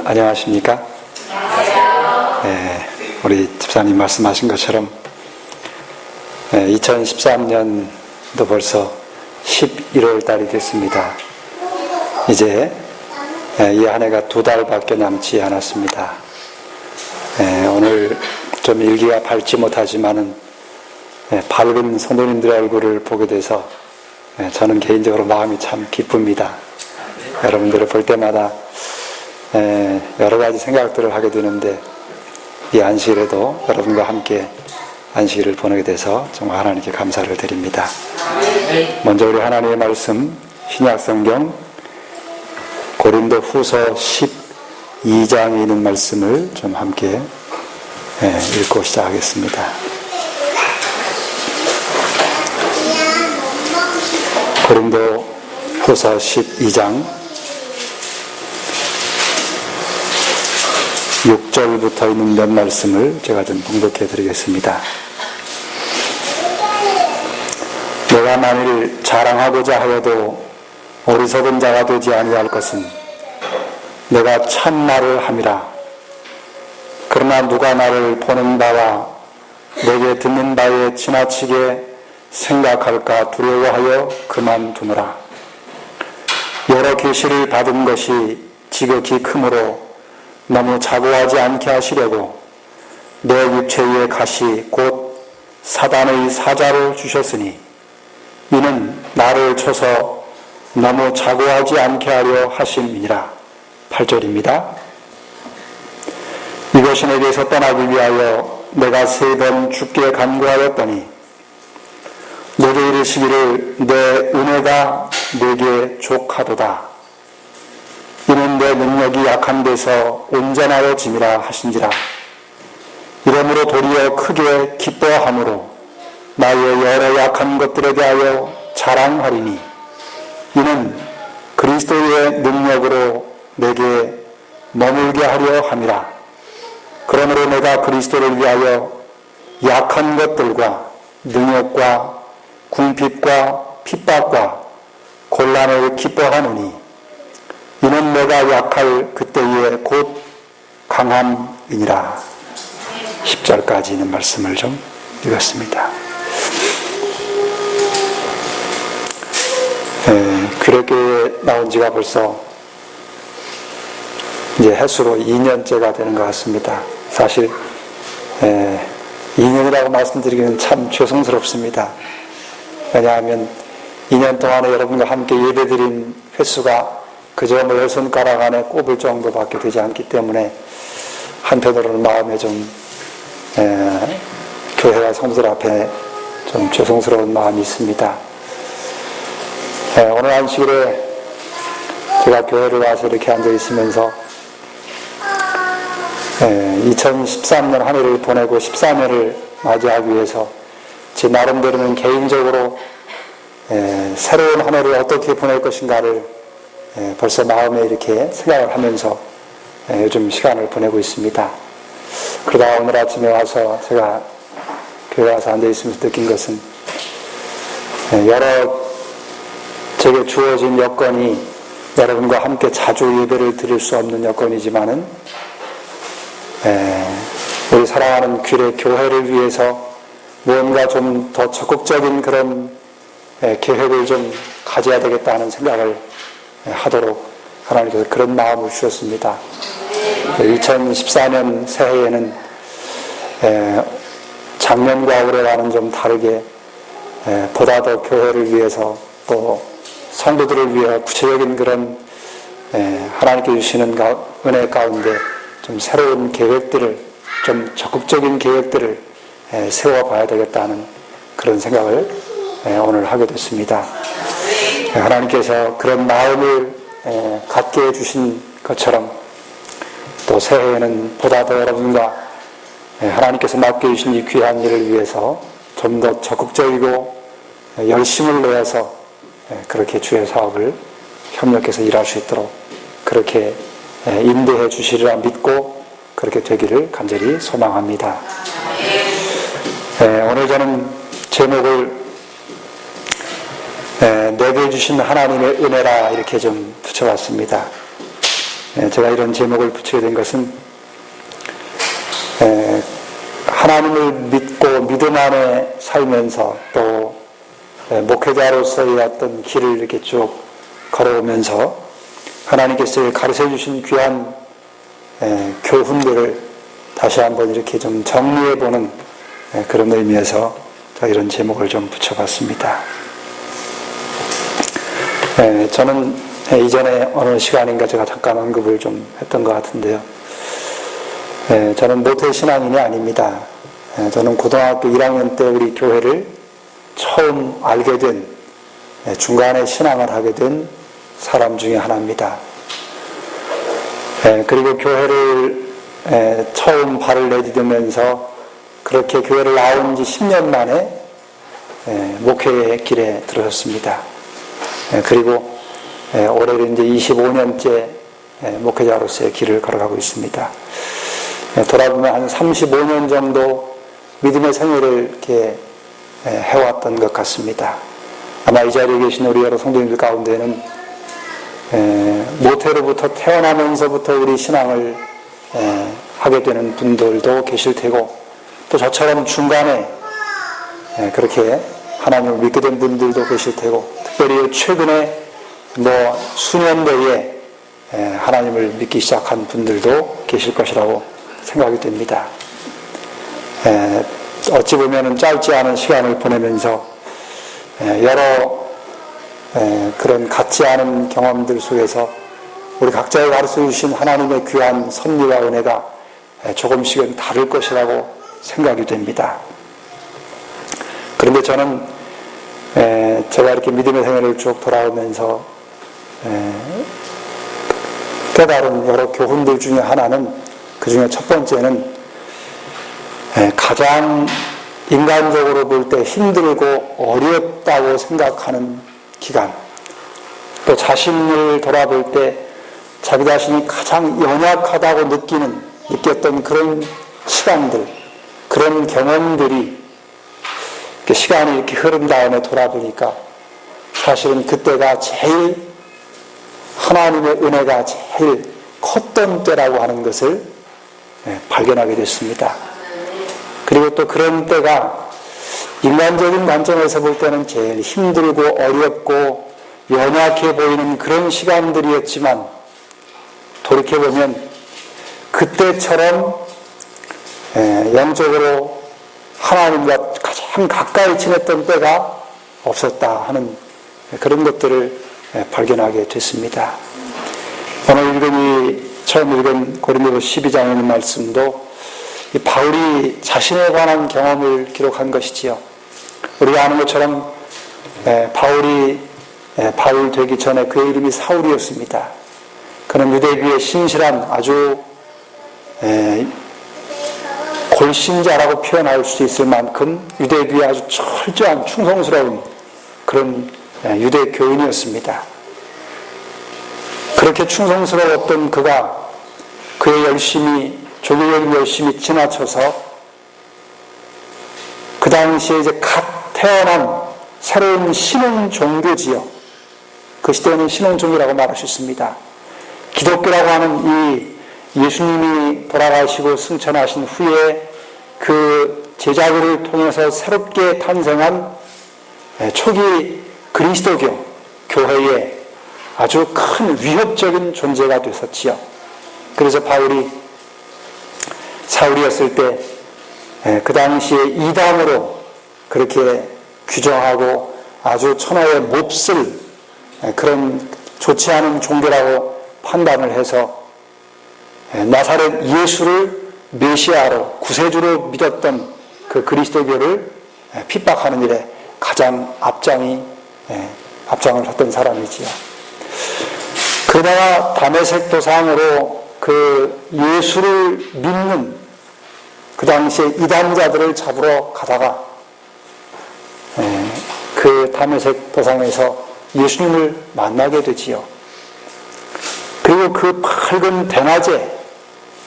안녕하십니까? 우리 집사님 말씀하신 것처럼 2013년도 벌써 11월 달이 됐습니다. 이제 이 한 해가 2달밖에 남지 않았습니다. 오늘 좀 일기가 밝지 못하지만은 밝은 성도님들의 얼굴을 보게 돼서 저는 개인적으로 마음이 참 기쁩니다. 여러분들을 볼 때마다 여러 가지 생각들을 하게 되는데, 이 안식일에도 여러분과 함께 안식일을 보내게 돼서 정말 하나님께 감사를 드립니다. 먼저 우리 하나님의 말씀, 신약성경 고린도 후서 12장에 있는 말씀을 좀 함께 읽고 시작하겠습니다. 고린도 후서 12장 6절부터 있는 몇 말씀을 제가 좀 봉독해 드리겠습니다. 내가 만일 자랑하고자 하여도 어리석은 자가 되지 아니할 것은 내가 참말을 함이라. 그러나 누가 나를 보는 바와 내게 듣는 바에 지나치게 생각할까 두려워하여 그만두노라. 여러 계시를 받은 것이 지극히 크므로 너무 자고하지 않게 하시려고 내 육체의 가시 곧 사단의 사자를 주셨으니 이는 나를 쳐서 너무 자고하지 않게 하려 하심이니라. 8절입니다. 이것이 내게서 떠나기 위하여 내가 3번 주께 간구하였더니 내게 이르시기를 내 은혜가 내게 족하도다. 이는 내 능력이 약한 데서 온전하여짐이라 하신지라. 이러므로 도리어 크게 기뻐함으로 나의 여러 약한 것들에 대하여 자랑하리니 이는 그리스도의 능력으로 내게 머물게 하려 함이라. 그러므로 내가 그리스도를 위하여 약한 것들과 능력과 궁핍과 핍박과 곤란을 기뻐하노니 이는 내가 약할 그때에 곧 강함이니라. 10절까지 있는 말씀을 좀 읽었습니다. 규례교회에 나온 지가 벌써 이제 횟수로 2년째가 되는 것 같습니다. 사실 2년이라고 말씀드리기는 참 죄송스럽습니다. 왜냐하면 2년 동안에 여러분과 함께 예배드린 횟수가 그저 열 손가락 안에 꼽을 정도밖에 되지 않기 때문에 한편으로는 마음에 좀 교회와 성도들 앞에 좀 죄송스러운 마음이 있습니다. 오늘 안식일에 제가 교회를 와서 이렇게 앉아 있으면서 2013년 한 해를 보내고 14년을 맞이하기 위해서 제 나름대로는 개인적으로 새로운 한 해를 어떻게 보낼 것인가를 벌써 마음에 이렇게 생각을 하면서 요즘 시간을 보내고 있습니다. 그러다가 오늘 아침에 와서 제가 교회 와서 앉아 있으면서 느낀 것은 여러 제게 주어진 여건이 여러분과 함께 자주 예배를 드릴 수 없는 여건이지만은 우리 사랑하는 규례 교회를 위해서 무언가 좀 더 적극적인 그런 계획을 좀 가져야 되겠다 하는 생각을 하도록 하나님께서 그런 마음을 주셨습니다. 2014년 새해에는 작년과 올해와는 좀 다르게 보다 더 교회를 위해서 또 성도들을 위해 구체적인 그런 하나님께 주시는 은혜 가운데 좀 새로운 계획들을, 좀 적극적인 계획들을 세워봐야 되겠다는 그런 생각을 오늘 하게 됐습니다. 하나님께서 그런 마음을 갖게 해주신 것처럼 또 새해에는 보다 더 여러분과 하나님께서 맡겨주신 이 귀한 일을 위해서 좀 더 적극적이고 열심을 내어서 그렇게 주의 사업을 협력해서 일할 수 있도록 그렇게 인도해 주시리라 믿고 그렇게 되기를 간절히 소망합니다. 오늘 저는 제목을 내게 주신 하나님의 은혜라 이렇게 좀 붙여봤습니다. 제가 이런 제목을 붙이게 된 것은 하나님을 믿고 믿음 안에 살면서 또 목회자로서의 어떤 길을 이렇게 쭉 걸어오면서 하나님께서 가르쳐 주신 귀한 교훈들을 다시 한번 이렇게 좀 정리해보는 그런 의미에서 이런 제목을 좀 붙여봤습니다. 저는 이전에 어느 시간인가 제가 잠깐 언급을 좀 했던 것 같은데요. 저는 모태 신앙인이 아닙니다. 저는 고등학교 1학년 때 우리 교회를 처음 알게 된, 중간에 신앙을 하게 된 사람 중에 하나입니다. 그리고 교회를 처음 발을 내디디면서 그렇게 교회를 나온 지 10년 만에 목회의 길에 들어섰습니다. 그리고 올해로 이제 25년째 목회자로서의 길을 걸어가고 있습니다. 돌아보면 한 35년 정도 믿음의 생애를 이렇게 해왔던 것 같습니다. 아마 이 자리에 계신 우리 여러 성도님들 가운데는 모태로부터 태어나면서부터 우리 신앙을 하게 되는 분들도 계실 테고, 또 저처럼 중간에 그렇게 하나님을 믿게 된 분들도 계실 테고, 특별히 최근에 수년도에 하나님을 믿기 시작한 분들도 계실 것이라고 생각이 됩니다. 어찌 보면 짧지 않은 시간을 보내면서 여러 그런 같지 않은 경험들 속에서 우리 각자의 가르쳐 주신 하나님의 귀한 섭리와 은혜가 조금씩은 다를 것이라고 생각이 됩니다. 그런데 저는 제가 이렇게 믿음의 생애를 쭉 돌아오면서 깨달은 여러 교훈들 중에 하나는, 그 중에 첫 번째는 가장 인간적으로 볼 때 힘들고 어렵다고 생각하는 기간, 또 자신을 돌아볼 때 자기 자신이 가장 연약하다고 느꼈던 그런 시간들, 그런 경험들이 시간이 이렇게 흐른 다음에 돌아보니까 사실은 그때가 제일 하나님의 은혜가 제일 컸던 때라고 하는 것을 발견하게 됐습니다. 그리고 또 그런 때가 인간적인 관점에서 볼 때는 제일 힘들고 어렵고 연약해 보이는 그런 시간들이었지만, 돌이켜보면 그때처럼 영적으로 하나님과 가장 가까이 지냈던 때가 없었다 하는 그런 것들을 발견하게 됐습니다. 오늘 처음 읽은 고린도서 12장에 있는 말씀도 이 바울이 자신에 관한 경험을 기록한 것이지요. 우리가 아는 것처럼 바울이 바울 되기 전에 그의 이름이 사울이었습니다. 그는 유대교의 신실한 아주 골신자라고 표현할 수 있을 만큼 유대교에 아주 철저한 충성스러운 그런 유대 교인이었습니다. 그렇게 충성스러웠던 그가 그의 종교를 열심히 지나쳐서 그 당시에 이제 갓 태어난 새로운 신흥 종교지요. 그 시대에는 신흥 종교라고 말할 수 있습니다. 기독교라고 하는 이 예수님이 돌아가시고 승천하신 후에 그 제자들을 통해서 새롭게 탄생한 초기 그리스도교 교회에 아주 큰 위협적인 존재가 됐었지요. 그래서 바울이 사울이었을 때 그 당시에 이단으로 그렇게 규정하고 아주 천하에 몹쓸 그런 좋지 않은 종교라고 판단을 해서 나사렛 예수를 메시아로 구세주로 믿었던 그 그리스도교를 핍박하는 일에 가장 앞장을 섰던 사람이지요. 그러다가 다메섹 도상으로 그 예수를 믿는 그 당시에 이단자들을 잡으러 가다가 그 다메섹 도상에서 예수님을 만나게 되지요. 그리고 그 밝은 대낮에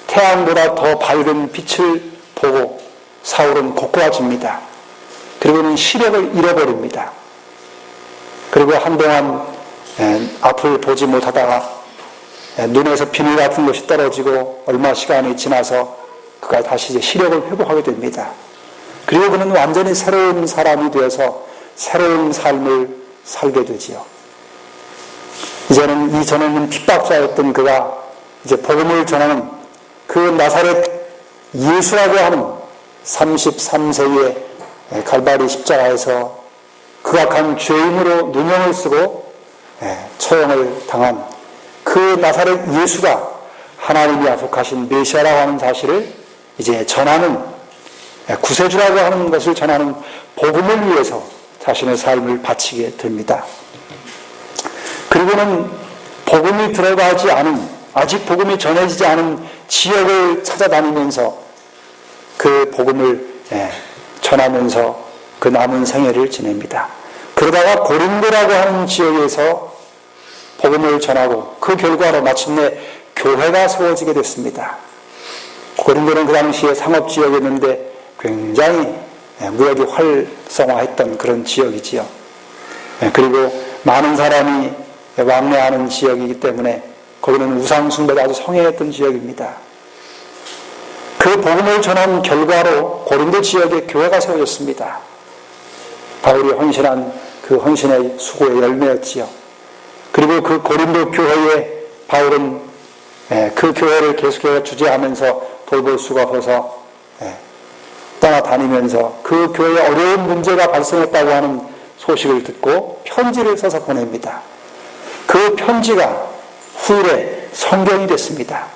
태양보다 더 밝은 빛을 보고 사울은 고꾸라집니다. 그리고는 시력을 잃어버립니다. 그리고 한동안 앞을 보지 못하다가 눈에서 비늘 같은 것이 떨어지고 얼마 시간이 지나서 그가 다시 이제 시력을 회복하게 됩니다. 그리고 그는 완전히 새로운 사람이 되어서 새로운 삶을 살게 되지요. 이제는 이전에는 핍박자였던 그가 이제 복음을 전하는 그 나사렛 예수라고 하는 33세의 갈바리 십자가에서 극악한 죄인으로 누명을 쓰고 처형을 당한 그 나사렛 예수가 하나님이 약속하신 메시아라고 하는 사실을 이제 전하는, 구세주라고 하는 것을 전하는 복음을 위해서 자신의 삶을 바치게 됩니다. 그리고는 복음이 들어가지 않은, 아직 복음이 전해지지 않은 지역을 찾아다니면서 그 복음을 전하면서 그 남은 생애를 지냅니다. 그러다가 고린도라고 하는 지역에서 복음을 전하고 그 결과로 마침내 교회가 세워지게 됐습니다. 고린도는 그 당시에 상업지역이었는데 굉장히 무역이 활성화했던 그런 지역이지요. 그리고 많은 사람이 왕래하는 지역이기 때문에 거기는 우상숭배가 아주 성행했던 지역입니다. 그 복음을 전한 결과로 고린도 지역에 교회가 세워졌습니다. 바울이 헌신한 그 헌신의 수고의 열매였지요. 그리고 그 고린도 교회에 바울은 그 교회를 계속해서 주재하면서 돌볼 수가 없어서 떠나다니면서 그 교회에 어려운 문제가 발생했다고 하는 소식을 듣고 편지를 써서 보냅니다. 그 편지가 후일에 성경이 됐습니다.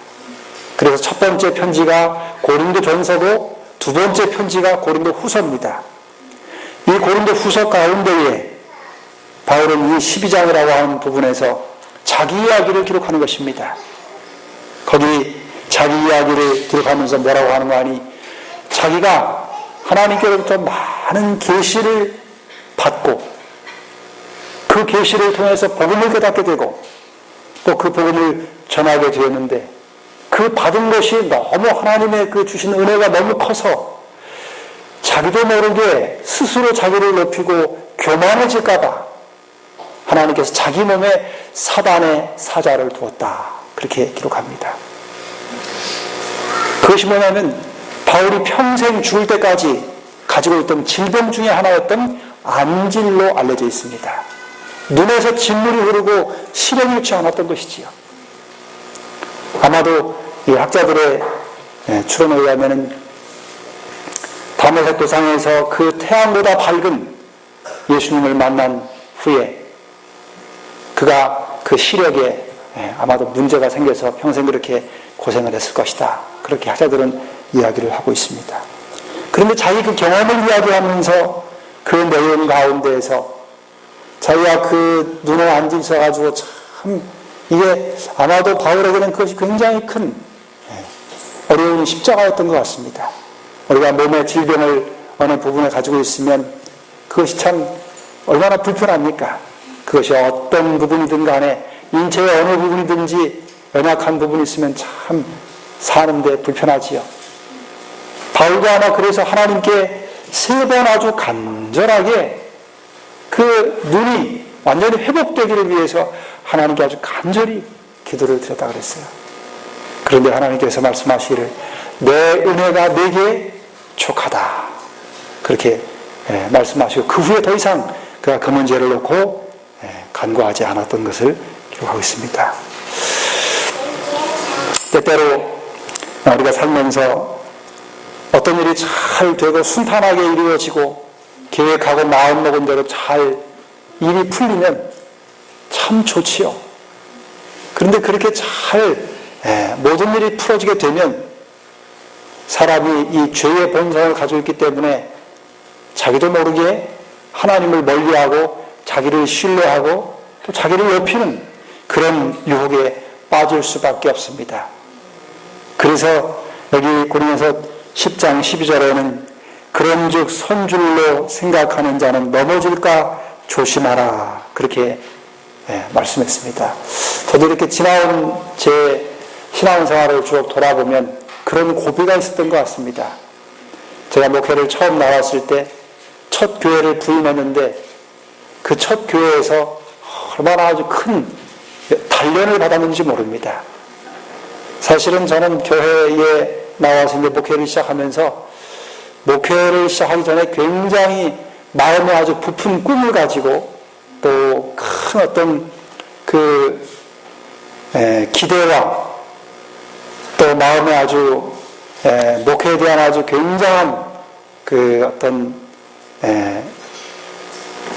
그래서 첫 번째 편지가 고린도 전서고 두 번째 편지가 고린도 후서입니다. 이 고린도 후서 가운데에 바울은 이 12장이라고 하는 부분에서 자기 이야기를 기록하는 것입니다. 거기 자기 이야기를 기록하면서 뭐라고 하는 거 아니? 자기가 하나님께로부터 많은 계시를 받고 그 계시를 통해서 복음을 깨닫게 되고 또 그 복음을 전하게 되었는데 그 받은 것이 너무 하나님의 그 주신 은혜가 너무 커서 자기도 모르게 스스로 자기를 높이고 교만해질까봐 하나님께서 자기 몸에 사단의 사자를 두었다. 그렇게 기록합니다. 그것이 뭐냐면 바울이 평생 죽을 때까지 가지고 있던 질병 중에 하나였던 암질로 알려져 있습니다. 눈에서 진물이 흐르고 시력이 좋지 않았던 것이지요. 아마도 이 학자들의 추론에 의하면 담에색 도상에서 그 태양보다 밝은 예수님을 만난 후에 그가 그 시력에 아마도 문제가 생겨서 평생 그렇게 고생을 했을 것이다. 그렇게 학자들은 이야기를 하고 있습니다. 그런데 자기 그 경험을 이야기하면서 그 내용 가운데에서 자기가 그 눈에 앉아 있어가지고 참 이게 아마도 바울에게는 그것이 굉장히 큰 어려운 십자가였던 것 같습니다. 우리가 몸의 질병을 어느 부분에 가지고 있으면 그것이 참 얼마나 불편합니까? 그것이 어떤 부분이든 간에 인체의 어느 부분이든지 연약한 부분이 있으면 참 사는데 불편하지요. 바울도 아마 그래서 하나님께 3번 아주 간절하게 그 눈이 완전히 회복되기를 위해서 하나님께 아주 간절히 기도를 드렸다 그랬어요. 그런데 하나님께서 말씀하시기를 내 은혜가 내게 족하다. 그렇게 말씀하시고 그 후에 더 이상 그가 그 문제를 놓고 간과하지 않았던 것을 기록하고 있습니다. 때때로 우리가 살면서 어떤 일이 잘 되고 순탄하게 이루어지고 계획하고 마음먹은 대로 잘 일이 풀리면 참 좋지요. 그런데 그렇게 잘 모든 일이 풀어지게 되면 사람이 이 죄의 본성을 가지고 있기 때문에 자기도 모르게 하나님을 멀리하고 자기를 신뢰하고 또 자기를 높이는 그런 유혹에 빠질 수밖에 없습니다. 그래서 여기 고린도서 10장 12절에는 그런즉 선줄로 생각하는 자는 넘어질까 조심하라. 그렇게 말씀했습니다. 저도 이렇게 지나온 제 신앙생활을 쭉 돌아보면 그런 고비가 있었던 것 같습니다. 제가 목회를 처음 나왔을 때 첫 교회를 부임했는데 그 첫 교회에서 얼마나 아주 큰 단련을 받았는지 모릅니다. 사실은 저는 교회에 나와서 이제 목회를 시작하면서 목회를 시작하기 전에 굉장히 마음에 아주 부푼 꿈을 가지고 또 큰 어떤 기대와 또 마음에 아주 목회에 대한 아주 굉장한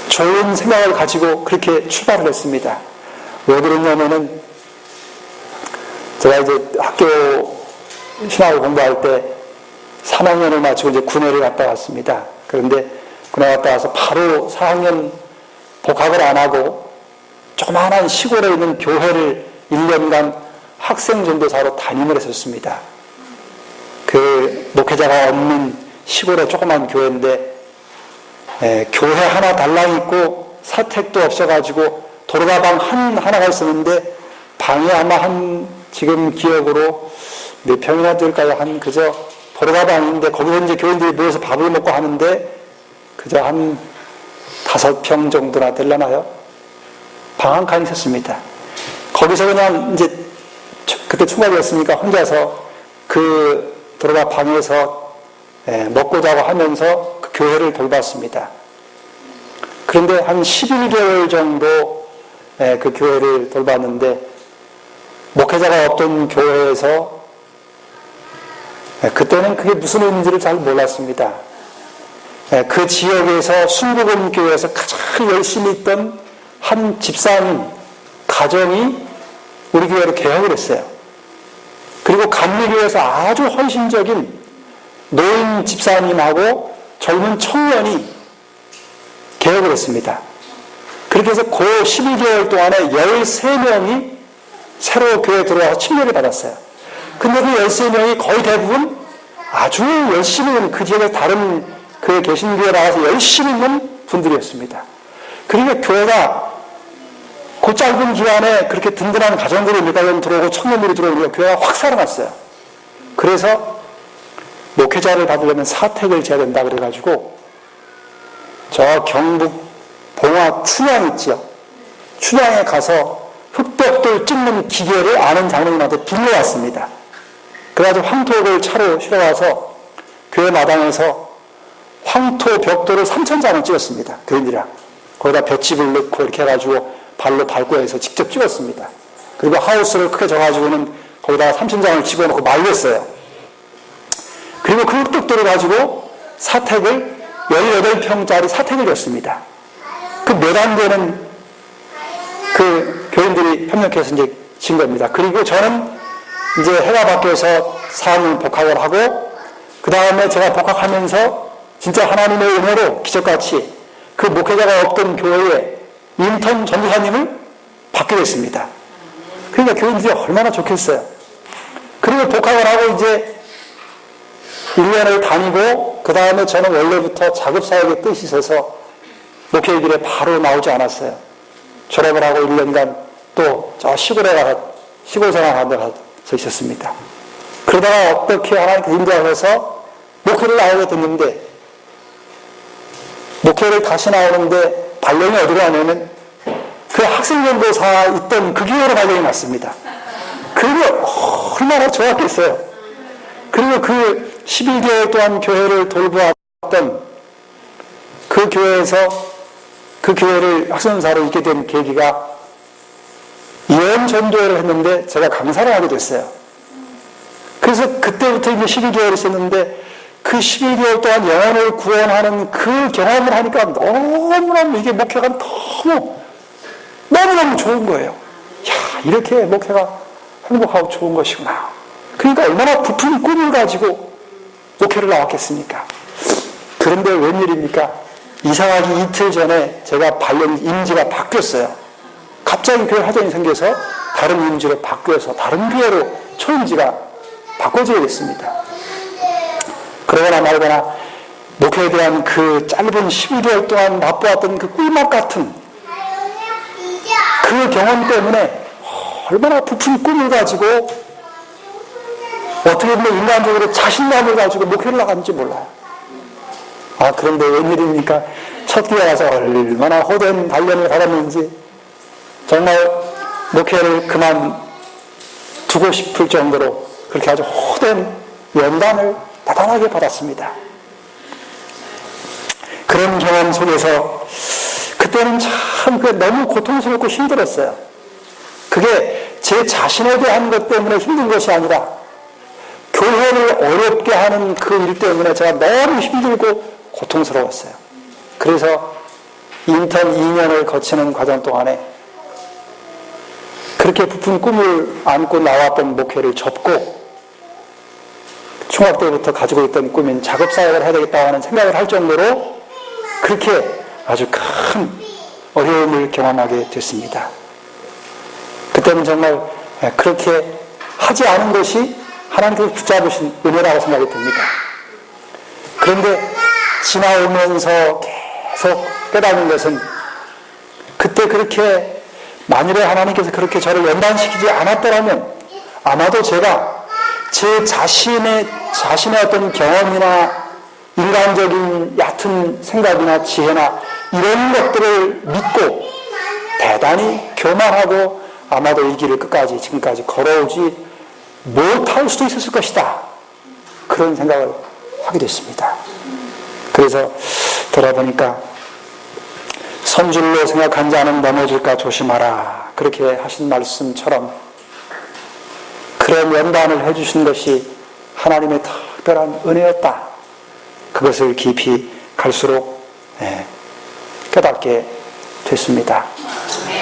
좋은 생각을 가지고 그렇게 출발을 했습니다. 왜 그러냐면은 제가 이제 학교 신학을 공부할 때 3학년을 마치고 이제 군회를 갔다 왔습니다. 그런데 군에 갔다 와서 바로 4학년 복학을 안 하고 조그마한 시골에 있는 교회를 1년간 학생 전도사로 담임을 했었습니다. 그 목회자가 없는 시골의 조그만 교회인데 교회 하나 달랑 있고 사택도 없어가지고 도로가방 하나가 있었는데 방이 아마 지금 기억으로 몇 평이나 될까요? 그저 도로가방인데 거기서 이제 교인들이 모여서 밥을 먹고 하는데 그저 5평 정도나 되려나요? 방 한 칸 있었습니다. 거기서 그냥 이제 그때 총각이었으니까 혼자서 그 도로가 방에서 먹고 자고 하면서 그 교회를 돌봤습니다. 그런데 한 11개월 정도 그 교회를 돌봤는데 목회자가 없던 교회에서 그때는 그게 무슨 의미인지를 잘 몰랐습니다. 그 지역에서 순복음 교회에서 가장 열심히 있던 한 집사님 가정이 우리 교회로 개혁을 했어요. 그리고 감리교회에서 아주 헌신적인 노인 집사님하고 젊은 청년이 개혁을 했습니다. 그렇게 해서 그 12개월 동안에 13명이 새로 교회에 들어와서 침례를 받았어요. 근데 그 13명이 거의 대부분 아주 열심히 있는 그 지역에 다른 그 개신교회 나와서 열심히 있는 분들이었습니다. 그러니까 교회가 그 짧은 기간에 그렇게 든든한 가정들이 밀가루 들어오고 청년들이 들어오니까 교회가 확 살아났어요. 그래서 목회자를 받으려면 사택을 지어야 된다 그래가지고 저 경북 봉화 춘향 있지요. 춘향에 가서 흙벽돌 찍는 기계를 아는 장로님한테 빌려왔습니다. 그래가지고 황토를 차로 실어와서 교회 마당에서 황토 벽돌을 3,000장을 찍었습니다. 교인들이랑. 거기다 볏짚을 넣고 이렇게 해가지고 발로 밟고 해서 직접 찍었습니다. 그리고 하우스를 크게 져가지고는 거기다가 3,000장을 집어넣고 말렸어요. 그리고 그 흙벽돌을 가지고 사택을 18평짜리 사택을 졌습니다. 그 몇 안 되는 그 교인들이 협력해서 이제 진 겁니다. 그리고 저는 이제 해가 바뀌어서 4학년 복학을 하고 그 다음에 제가 복학하면서 진짜 하나님의 은혜로 기적같이 그 목회자가 없던 교회에 인턴 전도사님을 받게 됐습니다. 그러니까 교인들이 얼마나 좋겠어요. 그리고 복학을 하고 이제 1년을 다니고 그 다음에 저는 원래부터 자급사역의 뜻이 있어서 목회의 길에 바로 나오지 않았어요. 졸업을 하고 1년간 또 저 시골에 가서 시골 생활하는 데 가서 있었습니다. 그러다가 어떻게 하나님께 인도하셔서 목회를 나오게 됐는데 목회를 다시 나오는데 발령이 어디로 가냐면 그 학생전도사 있던 그 교회로 발령이 났습니다. 그리고 얼마나 좋았겠어요. 그리고 그 11개월 동안 교회를 돌보았던 그 교회에서 그 교회를 학생전도사로 있게 된 계기가 예언 전도회를 했는데 제가 강사를 하게 됐어요. 그래서 그때부터 이제 12개월 있었는데 그 12개월 동안 영혼을 구원하는 그 경험을 하니까 너무너무 이게 목회가 너무너무 좋은 거예요. 야, 이렇게 목회가 행복하고 좋은 것이구나. 그러니까 얼마나 부푼 꿈을 가지고 목회를 나왔겠습니까? 그런데 웬일입니까? 이상하게 이틀 전에 제가 임지가 바뀌었어요. 갑자기 교회 화전이 생겨서 다른 임지로 바뀌어서 다른 교회로 초임지가 바꿔지게 됐습니다. 그러거나 말거나 목회에 대한 그 짧은 12개월 동안 맛보았던 그 꿀맛 같은 그 경험 때문에 얼마나 부푼 꿈을 가지고 어떻게 보면 인간적으로 자신감을 가지고 목회를 나갔는지 몰라요. 그런데 웬일입니까? 첫 기회 가서 얼마나 호된 단련을 받았는지 정말 목회를 그만두고 싶을 정도로 그렇게 아주 호된 연단을 대단하게 받았습니다. 그런 경험 속에서 그때는 참 너무 고통스럽고 힘들었어요. 그게 제 자신에 대한 것 때문에 힘든 것이 아니라 교회를 어렵게 하는 그 일 때문에 제가 너무 힘들고 고통스러웠어요. 그래서 인턴 2년을 거치는 과정 동안에 그렇게 부푼 꿈을 안고 나왔던 목회를 접고 중학 때부터 가지고 있던 꿈인 작업사역을 해야 되겠다고 하는 생각을 할 정도로 그렇게 아주 큰 어려움을 경험하게 됐습니다. 그때는 정말 그렇게 하지 않은 것이 하나님께서 붙잡으신 은혜라고 생각이 듭니다. 그런데 지나오면서 계속 깨닫는 것은 그때 그렇게 만일에 하나님께서 그렇게 저를 연단시키지 않았더라면 아마도 제가 제 자신의 어떤 경험이나 인간적인 얕은 생각이나 지혜나 이런 것들을 믿고 대단히 교만하고 아마도 이 길을 끝까지 지금까지 걸어오지 못할 수도 있었을 것이다. 그런 생각을 하게 됐습니다. 그래서 돌아보니까 선줄로 생각한 자는 넘어질까 조심하라. 그렇게 하신 말씀처럼 그런 연단을 해주신 것이 하나님의 특별한 은혜였다. 그것을 깊이 갈수록 깨닫게 됐습니다.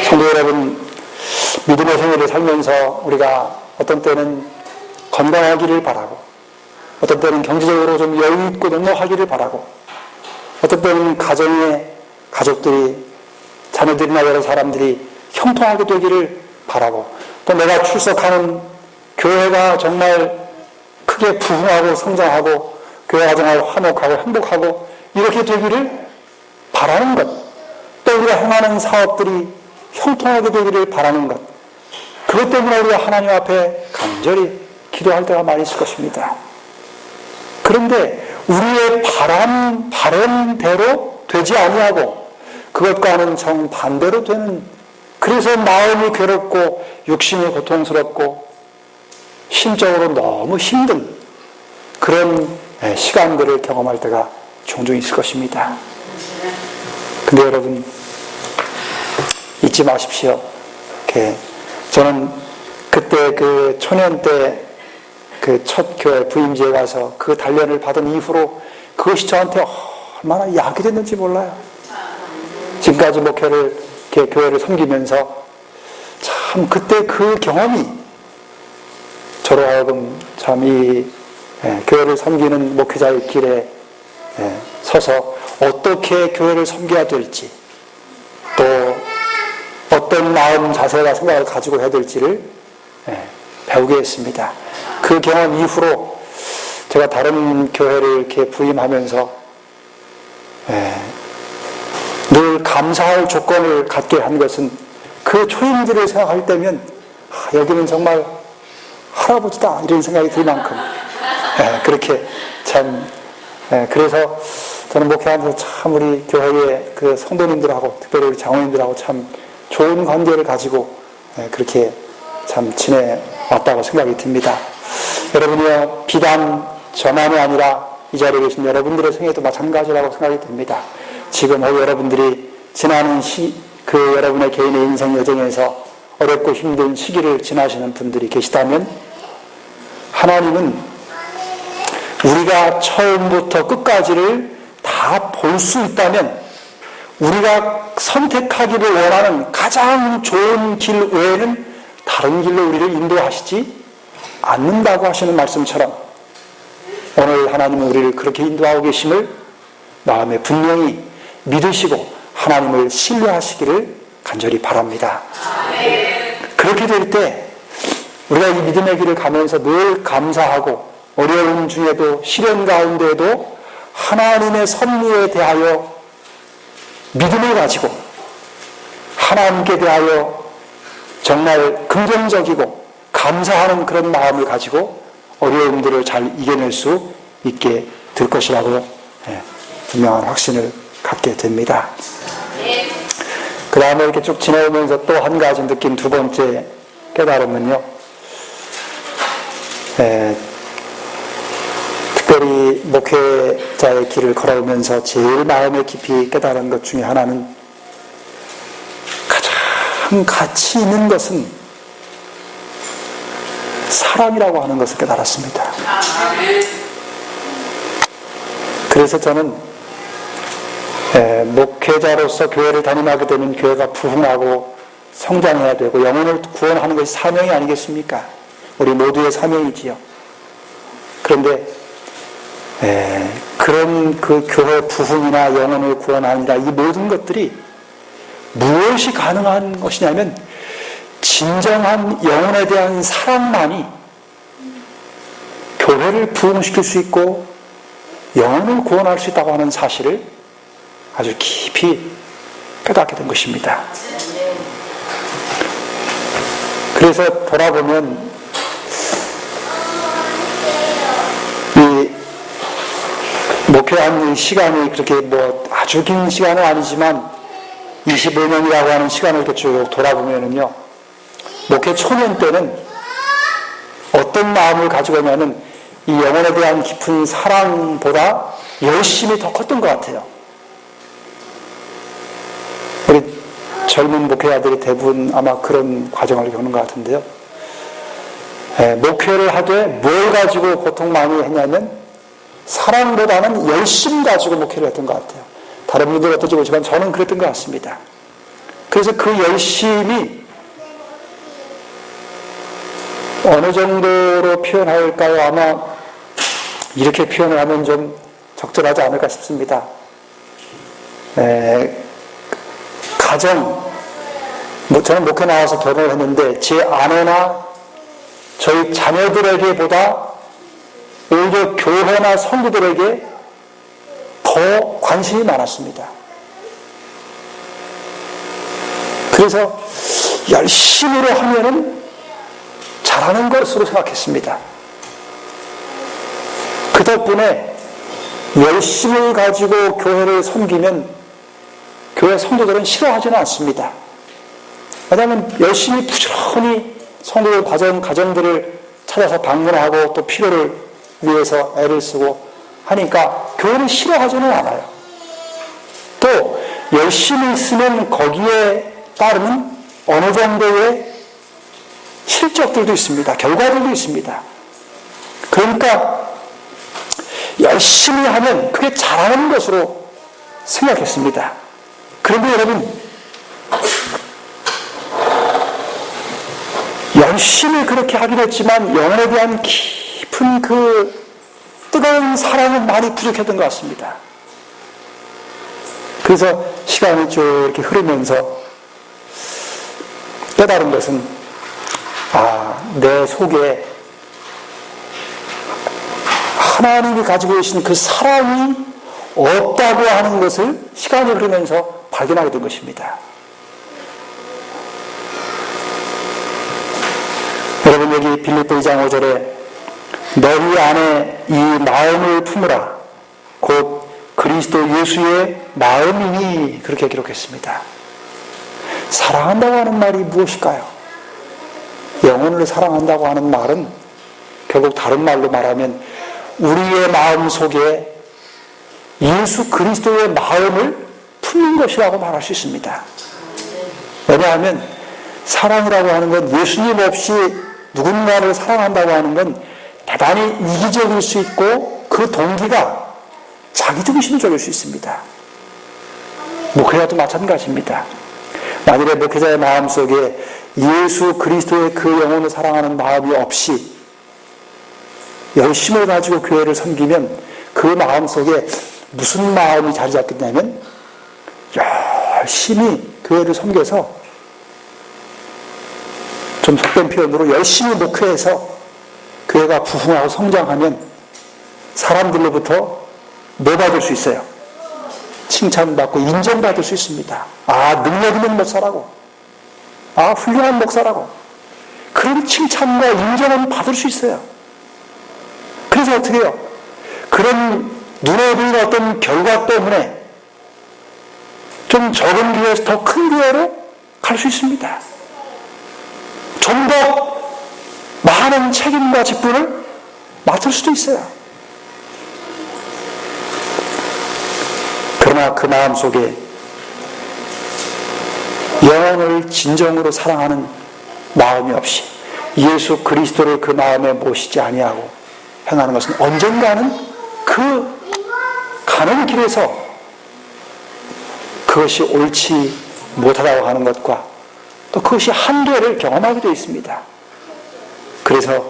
성도 여러분, 믿음의 생애를 살면서 우리가 어떤 때는 건강하기를 바라고 어떤 때는 경제적으로 좀 여유 있고 넉넉하기를 바라고 어떤 때는 가족들이 자녀들이나 여러 사람들이 형통하게 되기를 바라고 또 내가 출석하는 교회가 정말 크게 부흥하고 성장하고 교회 가정을 화목하고 행복하고 이렇게 되기를 바라는 것, 또 우리가 행하는 사업들이 형통하게 되기를 바라는 것, 그것 때문에 우리가 하나님 앞에 간절히 기도할 때가 많이 있을 것입니다. 그런데 우리의 바람대로 되지 아니하고 그것과는 정반대로 되는, 그래서 마음이 괴롭고 육신이 고통스럽고 심적으로 너무 힘든 그런 시간들을 경험할 때가 종종 있을 것입니다. 근데 여러분 잊지 마십시오. 저는 그때 그 초년 때 그 첫 교회 부임지에 가서 그 단련을 받은 이후로 그것이 저한테 얼마나 약이 됐는지 몰라요. 지금까지 목회를 교회를 섬기면서 참 그때 그 경험이 저로 하여금 참 이 교회를 섬기는 목회자의 길에 서서 어떻게 교회를 섬겨야 될지 또 어떤 마음 자세와 생각을 가지고 해야 될지를 배우게 했습니다. 그 경험 이후로 제가 다른 교회를 이렇게 부임하면서 늘 감사할 조건을 갖게 한 것은 그 초임들을 생각할 때면 여기는 정말 할아버지다 이런 생각이 들 만큼 그렇게 참 그래서 저는 목회하면서 참 우리 교회의 그 성도님들하고 특별히 우리 장로님들하고 참 좋은 관계를 가지고 그렇게 참 지내왔다고 생각이 듭니다. 여러분이요, 비단 저만이 아니라 이 자리에 계신 여러분들의 생애도 마찬가지라고 생각이 듭니다. 지금 여러분들이 지나는 그 여러분의 개인의 인생 여정에서 어렵고 힘든 시기를 지나시는 분들이 계시다면 하나님은 우리가 처음부터 끝까지를 다 볼 수 있다면 우리가 선택하기를 원하는 가장 좋은 길 외에는 다른 길로 우리를 인도하시지 않는다고 하시는 말씀처럼 오늘 하나님은 우리를 그렇게 인도하고 계심을 마음에 분명히 믿으시고 하나님을 신뢰하시기를 간절히 바랍니다. 그렇게 될 때 우리가 이 믿음의 길을 가면서 늘 감사하고 어려움 중에도 시련 가운데에도 하나님의 섭리에 대하여 믿음을 가지고 하나님께 대하여 정말 긍정적이고 감사하는 그런 마음을 가지고 어려움들을 잘 이겨낼 수 있게 될 것이라고 분명한 확신을 갖게 됩니다. 그 다음에 이렇게 쭉 지내오면서 또 한 가지 느낀 두 번째 깨달음은요, 특별히 목회자의 길을 걸어오면서 제일 마음에 깊이 깨달은 것 중에 하나는, 가장 가치 있는 것은 사랑이라고 하는 것을 깨달았습니다. 그래서 저는 목회자로서 교회를 담임하게 되면 교회가 부흥하고 성장해야 되고 영혼을 구원하는 것이 사명이 아니겠습니까? 우리 모두의 사명이지요. 그런데 그런 그 교회 부흥이나 영혼을 구원하느라 이 모든 것들이 무엇이 가능한 것이냐면 진정한 영혼에 대한 사랑만이 교회를 부흥시킬 수 있고 영혼을 구원할 수 있다고 하는 사실을 아주 깊이 깨닫게 된 것입니다. 그래서 돌아보면 이 목회한 시간이 그렇게 뭐 아주 긴 시간은 아니지만 25년이라고 하는 시간을 이렇게 쭉 돌아보면은요, 목회 초년 때는 어떤 마음을 가지고 있냐면 이 영혼에 대한 깊은 사랑보다 열심이 더 컸던 것 같아요. 우리 젊은 목회자들이 대부분 아마 그런 과정을 겪는 것 같은데요. 목회를 하되 뭘 가지고 보통 많이 했냐면 사랑보다는 열심 가지고 목회를 했던 것 같아요. 다른 분들은 어떨지 모르지만 저는 그랬던 것 같습니다. 그래서 그 열심이 어느 정도로 표현할까요? 아마 이렇게 표현을 하면 좀 적절하지 않을까 싶습니다. 저는 목회 나와서 결혼을 했는데 제 아내나 저희 자녀들에게보다 오히려 교회나 성도들에게 더 관심이 많았습니다. 그래서 열심히로 하면은 잘하는 것으로 생각했습니다. 그 덕분에 열심을 가지고 교회를 섬기면 교회 성도들은 싫어하지는 않습니다. 왜냐하면 열심히 부지런히 성도들 가정들을 찾아서 방문하고 또 필요를 위해서 애를 쓰고 하니까 교회는 싫어하지는 않아요. 또 열심히 있으면 거기에 따르는 어느 정도의 실적들도 있습니다. 결과들도 있습니다. 그러니까 열심히 하면 그게 잘하는 것으로 생각했습니다. 그런데 여러분, 열심히 그렇게 하긴 했지만 영혼에 대한 깊은 그 뜨거운 사랑은 많이 부족했던 것 같습니다. 그래서 시간이 쭉 이렇게 흐르면서 깨달은 것은, 내 속에 하나님이 가지고 계신 그 사랑이 없다고 하는 것을 시간이 흐르면서 발견하게 된 것입니다. 여러분, 여기 빌립보 2장 5절에 너희 안에 이 마음을 품으라 곧 그리스도 예수의 마음이니 그렇게 기록했습니다. 사랑한다고 하는 말이 무엇일까요? 영혼을 사랑한다고 하는 말은 결국 다른 말로 말하면 우리의 마음 속에 예수 그리스도의 마음을 품는 것이라고 말할 수 있습니다. 왜냐하면 사랑이라고 하는 건 예수님 없이 누군가를 사랑한다고 하는 건 대단히 이기적일 수 있고 그 동기가 자기중심적일 수 있습니다. 목회자도 마찬가지입니다. 만일에 목회자의 마음속에 예수 그리스도의 그 영혼을 사랑하는 마음이 없이 열심을 가지고 교회를 섬기면 그 마음속에 무슨 마음이 자리 잡겠냐면 열심히 교회를 섬겨서, 좀 속된 표현으로 열심히 목회해서 교회가 부흥하고 성장하면 사람들로부터 뭐 받을 수 있어요? 칭찬받고 인정받을 수 있습니다. 능력 있는 목사라고, 훌륭한 목사라고, 그런 칭찬과 인정은 받을 수 있어요. 그래서 어떻게 해요? 그런 눈에 보이는 어떤 결과 때문에 좀 적은 교회에서 더 큰 교회로 갈 수 있습니다. 좀 더 많은 책임과 직분을 맡을 수도 있어요. 그러나 그 마음 속에 영혼을 진정으로 사랑하는 마음이 없이 예수 그리스도를 그 마음에 모시지 아니하고 행하는 것은 언젠가는 그 가는 길에서 그것이 옳지 못하다고 하는 것과 또 그것이 한계를 경험하게 되어 있습니다. 그래서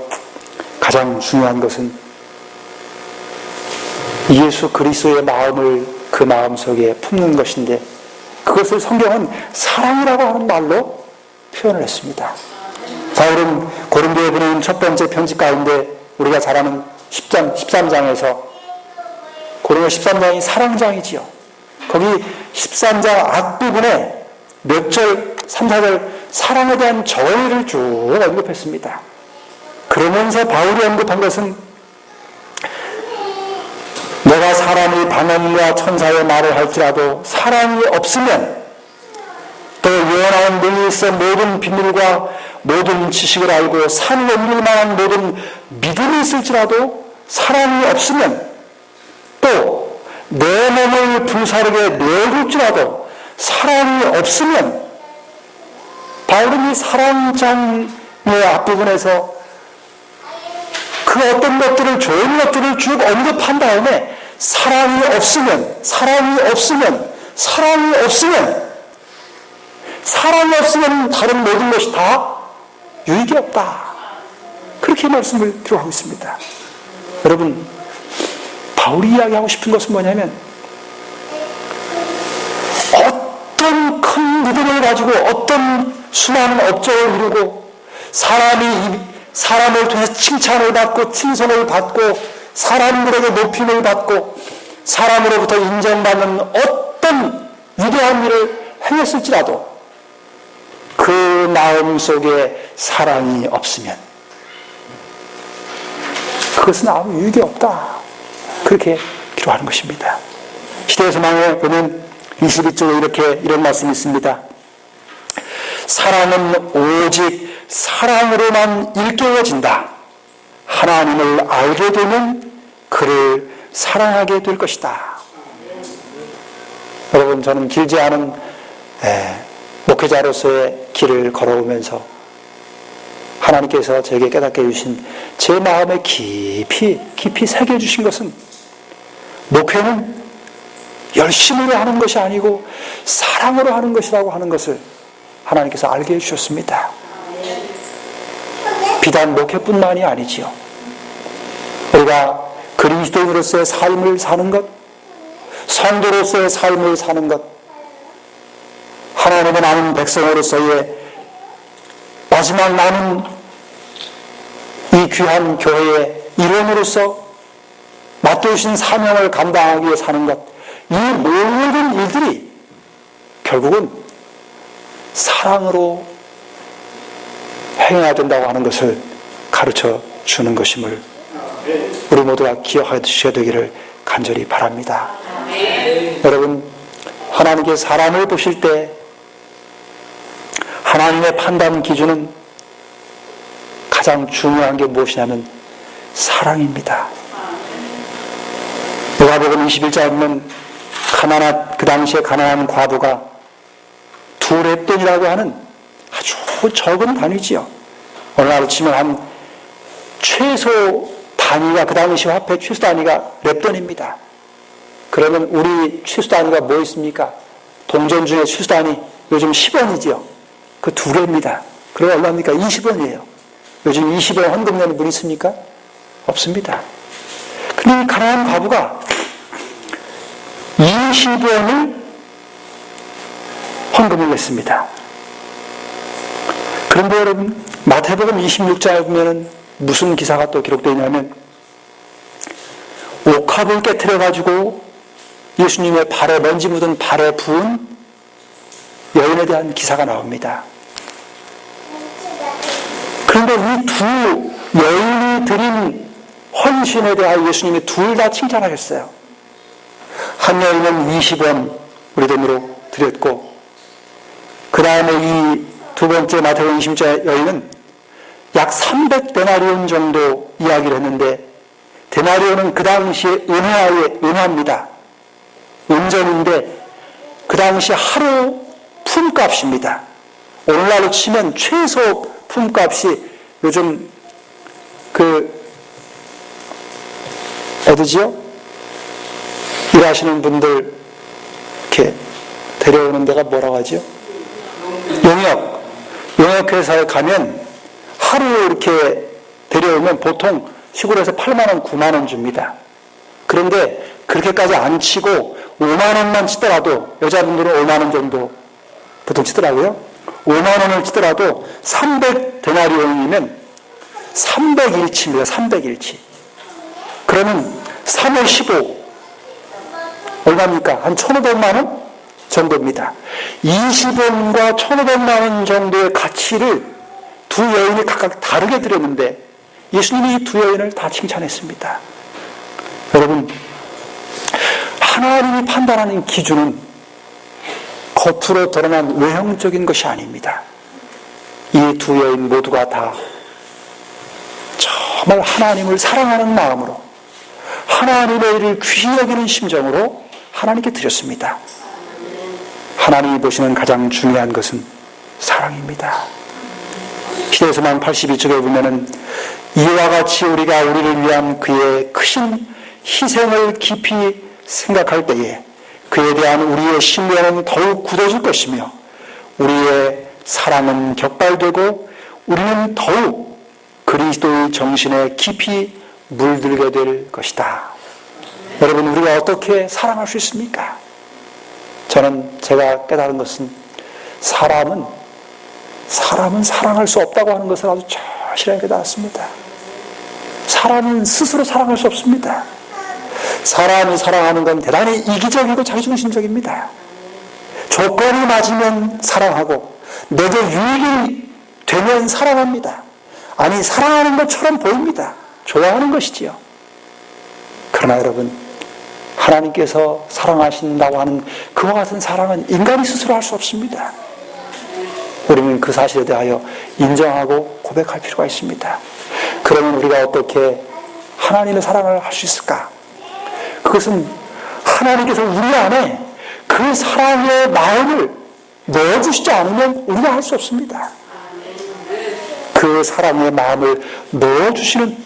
가장 중요한 것은 예수 그리스도의 마음을 그 마음속에 품는 것인데 그것을 성경은 사랑이라고 하는 말로 표현을 했습니다. 바울은 고린도에 보낸 첫 번째 편지 가운데 우리가 잘 아는 13장에서 고린도 13장이 사랑장이지요. 거기 13장 앞부분에 몇 절, 3, 4절 사랑에 대한 정의를 쭉 언급했습니다. 그러면서 바울이 언급한 것은 내가 사람의 방언과 천사의 말을 할지라도 사랑이 없으면 또 예언하는 능이 있어 모든 비밀과 모든 지식을 알고 산을 옮길 만한 모든 믿음이 있을지라도 사랑이 없으면 또 내 몸을 불사르게 내어줄지라도 사랑이 없으면 바울은 이 사랑장의 앞부분에서 그 어떤 것들을 좋은 것들을 쭉 언급한 다음에 사랑이 없으면 다른 모든 것이 다 유익이 없다. 그렇게 말씀을 들어가고 있습니다. 여러분, 바울이 이야기하고 싶은 것은 뭐냐면 어떤 큰 믿음을 가지고 어떤 수많은 업적을 이루고 사람을 통해서 칭찬을 받고 칭송을 받고 사람들에게 높임을 받고 사람으로부터 인정받는 어떤 위대한 일을 행했을지라도 그 마음 속에 사랑이 없으면 그것은 아무 유익이 없다. 그렇게 기록하는 것입니다. 시대의 소망에 보면 22쪽에 이런 말씀이 있습니다. 사랑은 오직 사랑으로만 일깨워진다. 하나님을 알게 되면 그를 사랑하게 될 것이다. 여러분, 저는 길지 않은 목회자로서의 길을 걸어오면서 하나님께서 제게 깨닫게 해주신 제 마음에 깊이 새겨주신 것은 목회는 열심으로 하는 것이 아니고 사랑으로 하는 것이라고 하는 것을 하나님께서 알게 해주셨습니다. 비단 목회뿐만이 아니지요. 우리가 그리스도인으로서의 삶을 사는 것, 성도로서의 삶을 사는 것, 하나님의 남은 백성으로서의 마지막 남은 이 귀한 교회의 일원으로서 맡겨주신 사명을 감당하기 위해 사는 것, 이 모든 일들이 결국은 사랑으로 행해야 된다고 하는 것을 가르쳐 주는 것임을 우리 모두가 기억하셔야 되기를 간절히 바랍니다. 여러분, 하나님께 사람을 보실 때 하나님의 판단 기준은 가장 중요한 게 무엇이냐면 사랑입니다. 누가복음 21장에 보면 그 당시에 가난한 과부가 두 렙돈이라고 하는 아주 적은 단위지요. 오늘날로 치면 한 최소 단위가, 그 당시 화폐 최소 단위가 렙돈입니다. 그러면 우리 최소 단위가 뭐 있습니까? 동전 중에 최소 단위 요즘 10원이지요. 그 두 개입니다. 그럼 얼마입니까? 20원이에요. 요즘 20원 헌금 내는 분 있습니까? 없습니다. 근데 이 가난한 과부가 20원을 헌금을 냈습니다. 그런데 여러분, 마태복음 26장에 보면은 무슨 기사가 또 기록되어 있냐면 옥합을 깨트려가지고 예수님의 발에, 먼지 묻은 발에 부은 여인에 대한 기사가 나옵니다. 그런데 이 두 여인이 드린 헌신에 대하여 예수님이 둘 다 칭찬하셨어요. 한 여인은 20원 우리 돈으로 드렸고, 그 다음에 이 두 번째 마태복음 20장 여인은 약 300데나리온 정도 이야기를 했는데, 데나리온은 그 당시에 은화입니다. 은전인데 그 당시 하루 품값입니다. 오늘날로 치면 최소 품값이 요즘 어디지요? 일하시는 분들 이렇게 데려오는 데가 뭐라고 하죠? 용역회사에 가면 하루 이렇게 데려오면 보통 시골에서 8만원, 9만원 줍니다. 그런데 그렇게까지 안 치고 5만원만 치더라도, 여자분들은 5만원 정도 보통 치더라고요. 5만원을 치더라도 300데나리온이면 300일치입니다. 300일치. 그러면 3월 15 얼마입니까? 한 1,500만원 정도입니다. 20원과 1,500만원 정도의 가치를 두 여인이 각각 다르게 드렸는데 예수님이 이 두 여인을 다 칭찬했습니다. 여러분, 하나님이 판단하는 기준은 겉으로 드러난 외형적인 것이 아닙니다. 이 두 여인 모두가 다 정말 하나님을 사랑하는 마음으로, 하나님의 일을 귀히 여기는 심정으로 하나님께 드렸습니다. 하나님이 보시는 가장 중요한 것은 사랑입니다. 히데스만 82쪽에 보면은 이와 같이 우리가 우리를 위한 그의 크신 희생을 깊이 생각할 때에 그에 대한 우리의 신뢰는 더욱 굳어질 것이며 우리의 사랑은 격발되고 우리는 더욱 그리스도의 정신에 깊이 물들게 될 것이다. 여러분, 우리가 어떻게 사랑할 수 있습니까? 제가 깨달은 것은 사람은 사랑할 수 없다고 하는 것을 아주 절실하게 깨달았습니다. 사람은 스스로 사랑할 수 없습니다. 사람이 사랑하는 건 대단히 이기적이고 자기중심적입니다. 조건이 맞으면 사랑하고 내게 유익이 되면 사랑합니다. 아니, 사랑하는 것처럼 보입니다. 좋아하는 것이지요. 그러나 여러분, 하나님께서 사랑하신다고 하는 그와 같은 사랑은 인간이 스스로 할 수 없습니다. 우리는 그 사실에 대하여 인정하고 고백할 필요가 있습니다. 그러면 우리가 어떻게 하나님의 사랑을 할 수 있을까? 그것은 하나님께서 우리 안에 그 사랑의 마음을 넣어주시지 않으면 우리가 할 수 없습니다. 그 사랑의 마음을 넣어주시는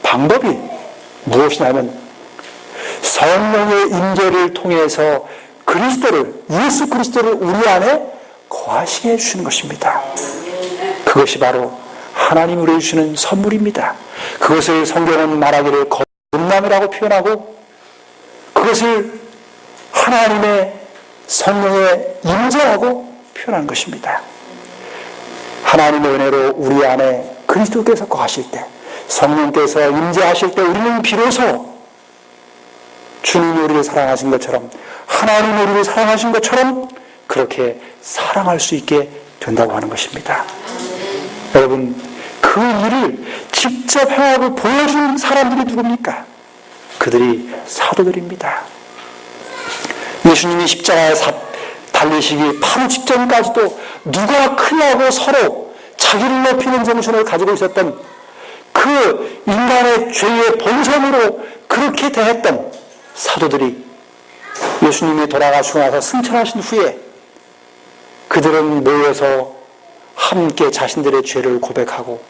방법이 무엇이냐면 성령의 임재를 통해서 예수 그리스도를 우리 안에 거하시게 해주시는 것입니다. 그것이 바로 하나님이 우리에게 주시는 선물입니다. 그것을 성경은 말하기를 거듭남이라고 표현하고 그것을 하나님의 성령의 임재라고 표현하는 것입니다. 하나님의 은혜로 우리 안에 그리스도께서 거하실 때, 성령께서 임재하실 때 우리는 비로소 주님이 우리를 사랑하신 것처럼, 하나님이 우리를 사랑하신 것처럼 그렇게 사랑할 수 있게 된다고 하는 것입니다. 여러분, 그 일을 직접 행하고 보여준 사람들이 누굽니까? 그들이 사도들입니다. 예수님이 십자가에 달리시기 바로 직전까지도 누가 크냐고 서로 자기를 높이는 정신을 가지고 있었던, 그 인간의 죄의 본성으로 그렇게 대했던 사도들이 예수님이 돌아가시고 나서 승천하신 후에 그들은 모여서 함께 자신들의 죄를 고백하고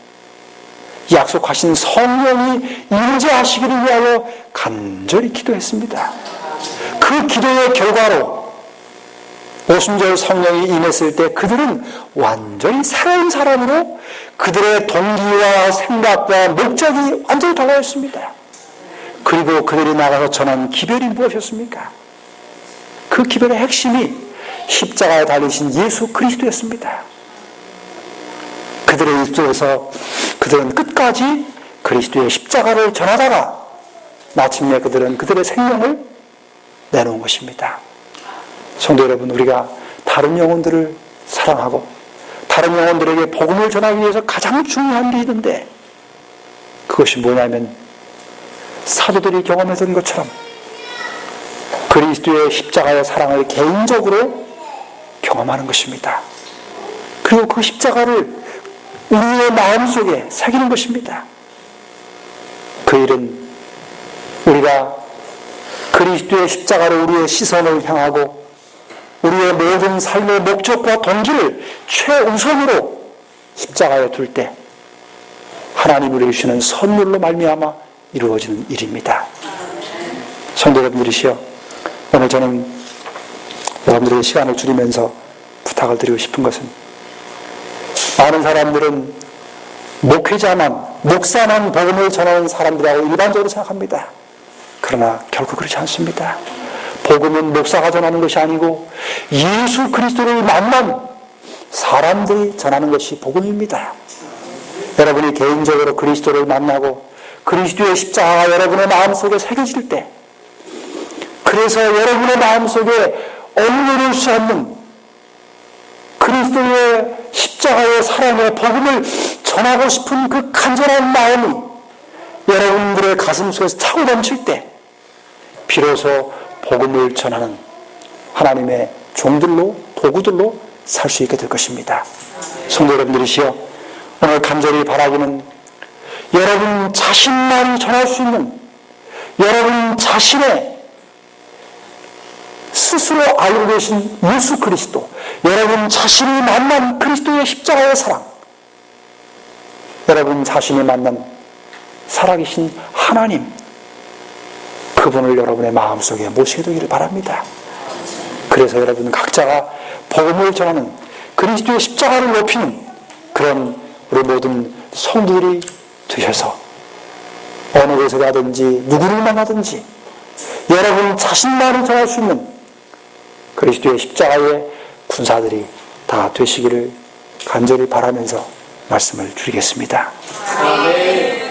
약속하신 성령이 임재하시기를 위하여 간절히 기도했습니다. 그 기도의 결과로 오순절 성령이 임했을 때 그들은 완전히 새로운 사람으로 그들의 동기와 생각과 목적이 완전히 달라졌습니다. 그리고 그들이 나가서 전한 기별이 무엇이었습니까? 그 기별의 핵심이 십자가에 달리신 예수 그리스도였습니다. 그들의 입술에서 그들은 끝까지 그리스도의 십자가를 전하다가 마침내 그들은 그들의 생명을 내놓은 것입니다. 성도 여러분, 우리가 다른 영혼들을 사랑하고 다른 영혼들에게 복음을 전하기 위해서 가장 중요한 게 있는데, 그것이 뭐냐면 사도들이 경험했던 것처럼 그리스도의 십자가의 사랑을 개인적으로 경험하는 것입니다. 그리고 그 십자가를 우리의 마음속에 새기는 것입니다. 그 일은 우리가 그리스도의 십자가로 우리의 시선을 향하고 우리의 모든 삶의 목적과 동기를 최우선으로 십자가에 둘 때 하나님 우리에게 주시는 선물로 말미암아 이루어지는 일입니다. 성도 여러분들이시여, 오늘 저는 여러분들의 시간을 줄이면서 부탁을 드리고 싶은 것은, 많은 사람들은 목회자만, 목사만 복음을 전하는 사람들이라고 일반적으로 생각합니다. 그러나 결코 그렇지 않습니다. 복음은 목사가 전하는 것이 아니고 예수 그리스도를 만난 사람들이 전하는 것이 복음입니다. 여러분이 개인적으로 그리스도를 만나고 그리스도의 십자가가 여러분의 마음속에 새겨질 때, 그래서 여러분의 마음속에 억누를 수 없는 그리스도의 십자가의 사랑의 복음을 전하고 싶은 그 간절한 마음이 여러분들의 가슴 속에서 차고 넘칠 때 비로소 복음을 전하는 하나님의 종들로, 도구들로 살 수 있게 될 것입니다. 성도 여러분들이시여, 오늘 간절히 바라기는 여러분 자신만이 전할 수 있는, 여러분 자신의 스스로 알고 계신 예수 그리스도, 여러분 자신이 만난 그리스도의 십자가의 사랑, 여러분 자신이 만난 살아계신 하나님, 그분을 여러분의 마음속에 모시게 되기를 바랍니다. 그래서 여러분 각자가 복음을 전하는, 그리스도의 십자가를 높이는 그런 우리 모든 성도들이 되셔서 어느 곳에 가든지 누구를 만나든지 여러분 자신만을 전할 수 있는 그리스도의 십자가의 군사들이 다 되시기를 간절히 바라면서 말씀을 드리겠습니다. 아멘.